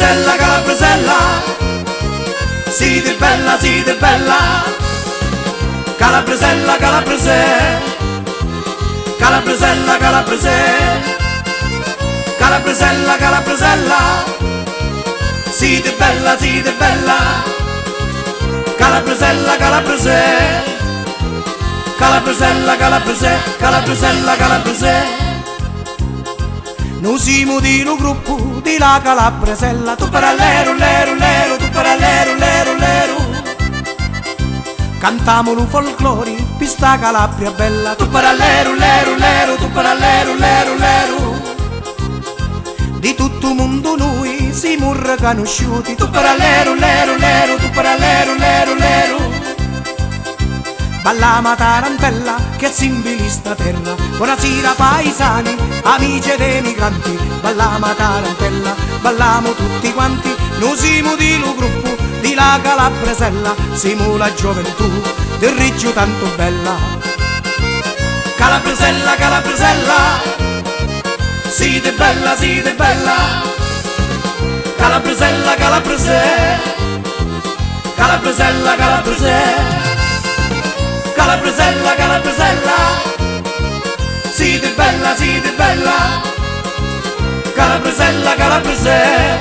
Calabrasella, Calabrasella, siete bella, siete bella. Calabrasella, Calabrasella, Calabrasella, Calabrasella, Calabrasella, Calabrasella, siete bella, siete bella. Calabrasella, Calabrasella, Calabrasella, Calabrasella, Calabrasella, Calabrasella. Noi siamo di un gruppo di la Calabrasella. Tu parallero, lero, lero, tu parallero, lero, lero. Cantiamo un folklore, pista Calabria bella. Tu parallero, lero, lero, tu parallero, lero, lero. Di tutto il mondo noi siamo riconosciuti. Tu parallero, lero, lero, tu parallero, lero, lero. Balliamo a tarantella che simbolista terra. Buonasera paesani, amici dei migranti. Balliamo a tarantella, balliamo tutti quanti. Noi siamo di un gruppo di la Calabrasella. Siamo la gioventù del Riggio tanto bella. Calabrasella, Calabrasella, siete bella, siete bella. Calabrasella, Calabrasella, Calabrasella, Calabrasella, Calabrasella, Calabrasella, siete bella, siete bella. Calabrasella, Calabrasella,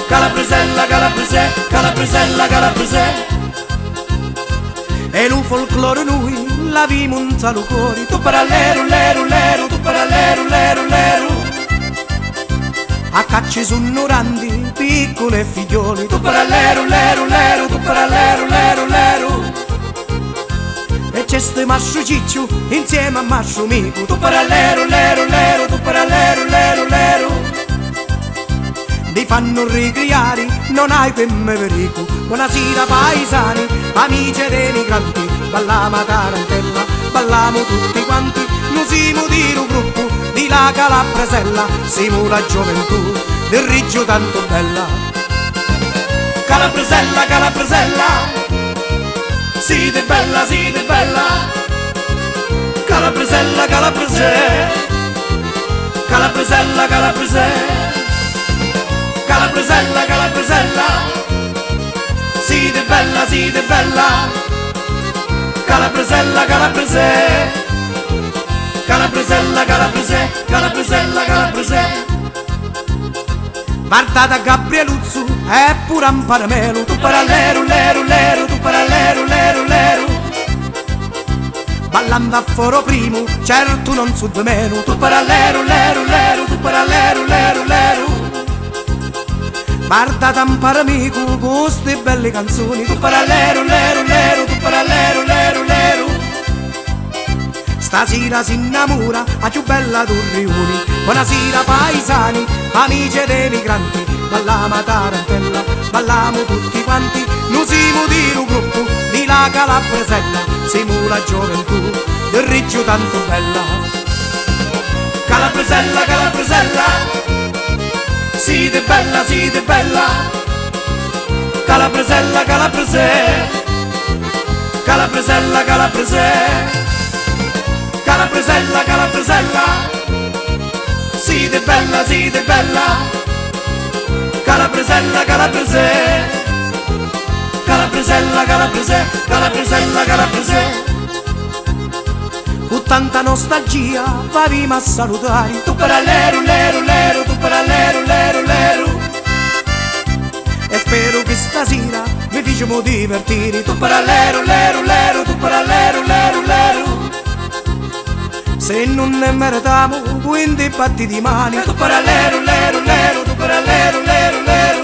Calabrasella, Calabrasella, Calabrasella, Calabrasella. E lo folklore noi la vimo un salo cuore. Tu parallero, lero, lero, tu parallero, lero, lero. A cacci sono grandi, piccoli e figlioli. Tu parallero, lero, lero, tu parallero, lero, lero. E c'è sto mascio ciccio insieme a mascio mico. Tu parallero, lero, lero, tu parallero, lero, lero. Li fanno ricreare, non hai per me perico. Buonasera paesani, amici dei migranti. Balliamo a tarantella, balliamo tutti quanti. Noi siamo di un gruppo di la Calabrasella. Siamo la gioventù del Riggio tanto bella. Calabrasella, Calabrasella, siete bella, siete bella. Calabrasella, Calabrasella, Calabrasella, Calabrasella, Calabrasella, Calabrasella, siete bella, siete bella. Calabrasella, Calabrasella, Calabrasella, Calabrasella, Calabrasella, Calabrasella. Guardate Gabrieluzzo è pure un paramelo. Tu parallero, lero, lero, tu parallero, lero, lero. Ballando a foro primo, certo non su di meno. Tu parallero, lero, lero, tu parallero, lero, lero. Guardate un paramico con queste belle canzoni. Tu parallero, lero, lero, tu parallero, lero, lero. Stasera si innamora a più bella Torrioni. Buonasera paesani, amici dei migranti. Balliamo a tarantella, balliamo tutti quanti. Noi siamo di un gruppo di la Calabrasella. Siamo la gioventù del Riggio tanto bella. Calabrasella, Calabrasella, siete bella, siete bella. Calabrasella, Calabrasella, Calabrasella, Calabrasella, Calabrasella, Calabrasella, siete bella, siete bella. Calabrasella, Calabrasella, Calabrasella, Calabrasella, Calabrasella, Calabrasella. Con tanta nostalgia faremo a salutare. Tu parallero, lero, lero, tu parallero, lero, lero. E spero che stasera vi facciamo divertire. Tu parallero, lero, lero, tu parallero, lero, lero. Se non ne meritiamo, quindi batti di mani. Tu parallero, lero, lero, tu parallero, lero, lero.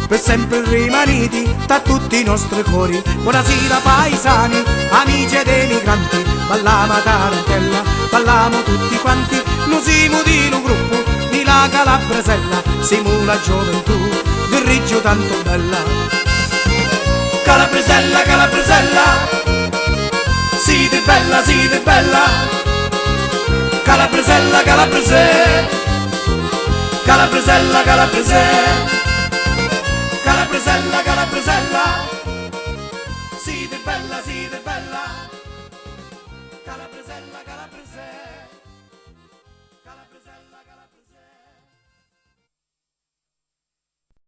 Per sempre rimaniti da tutti i nostri cuori. Buonasera paesani, amici dei migranti. Balliamo a tarantella, balliamo tutti quanti. Noi siamo di un gruppo di la Calabrasella. Siamo la gioventù del Riggio tanto bella. Calabrasella, Calabrasella, siete bella, siete bella. Calabrasella, Calabrasella, Calabrasella, Calabrasella, Calabrasella, Calabrasella.